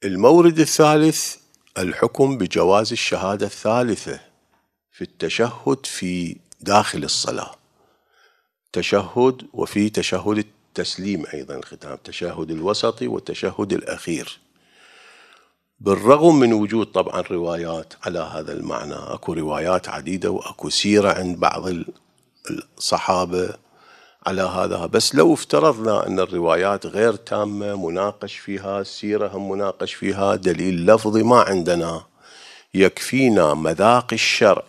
المورد الثالث الحكم بجواز الشهادة الثالثة في التشهد في داخل الصلاة، تشهد وفي تشهد التسليم أيضا الختام، التشهد الوسطي والتشهد الأخير. بالرغم من وجود طبعا روايات على هذا المعنى، أكو روايات عديدة وأكو سيرة عند بعض الصحابة على هذا، بس لو افترضنا أن الروايات غير تامة مناقش فيها، السيرة هم مناقش فيها، دليل لفظي ما عندنا، يكفينا مذاق الشرع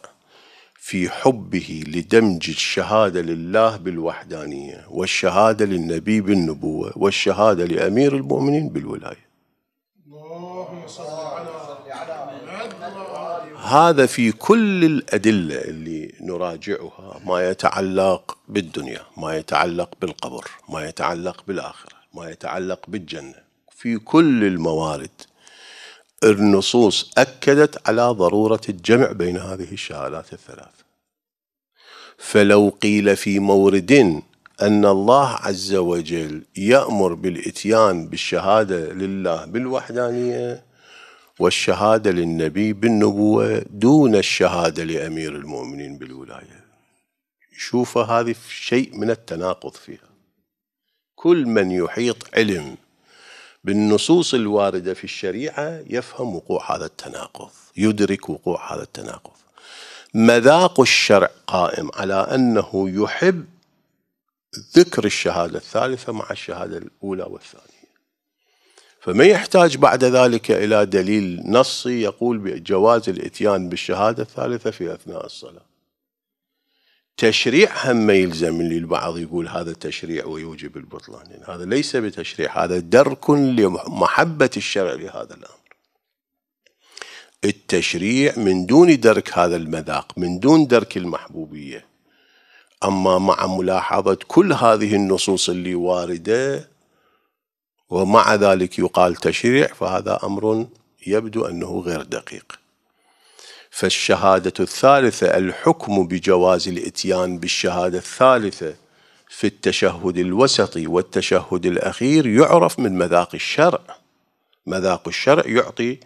في حبه لدمج الشهادة لله بالوحدانية، والشهادة للنبي بالنبوة، والشهادة لأمير المؤمنين بالولاية. هذا في كل الأدلة اللي نراجعها، ما يتعلق بالدنيا، ما يتعلق بالقبر، ما يتعلق بالآخرة، ما يتعلق بالجنة، في كل الموارد النصوص أكدت على ضرورة الجمع بين هذه الشهادات الثلاث. فلو قيل في مورد أن الله عز وجل يأمر بالإتيان بالشهادة لله بالوحدانية والشهادة للنبي بالنبوة دون الشهادة لأمير المؤمنين بالولاية، شوف هذه شيء من التناقض فيها. كل من يحيط علم بالنصوص الواردة في الشريعة يفهم وقوع هذا التناقض، يدرك وقوع هذا التناقض. مذاق الشرع قائم على أنه يحب ذكر الشهادة الثالثة مع الشهادة الأولى والثانية، فما يحتاج بعد ذلك إلى دليل نصي يقول بجواز الإتيان بالشهادة الثالثة في أثناء الصلاة. تشريع هم ما يلزم لي، البعض يقول هذا تشريع ويوجب البطلان، هذا ليس بتشريع، هذا درك لمحبة الشرع لهذا الأمر. التشريع من دون درك هذا المذاق، من دون درك المحبوبية. أما مع ملاحظة كل هذه النصوص اللي واردة ومع ذلك يقال تشريع، فهذا أمر يبدو أنه غير دقيق. فالشهادة الثالثة الحكم بجواز الإتيان بالشهادة الثالثة في التشهد الوسطي والتشهد الأخير يعرف من مذاق الشرع. مذاق الشرع يعطي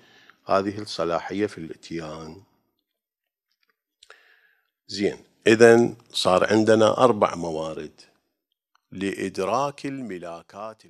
هذه الصلاحية في الإتيان. زين، إذن صار عندنا 4 موارد لإدراك الملاكات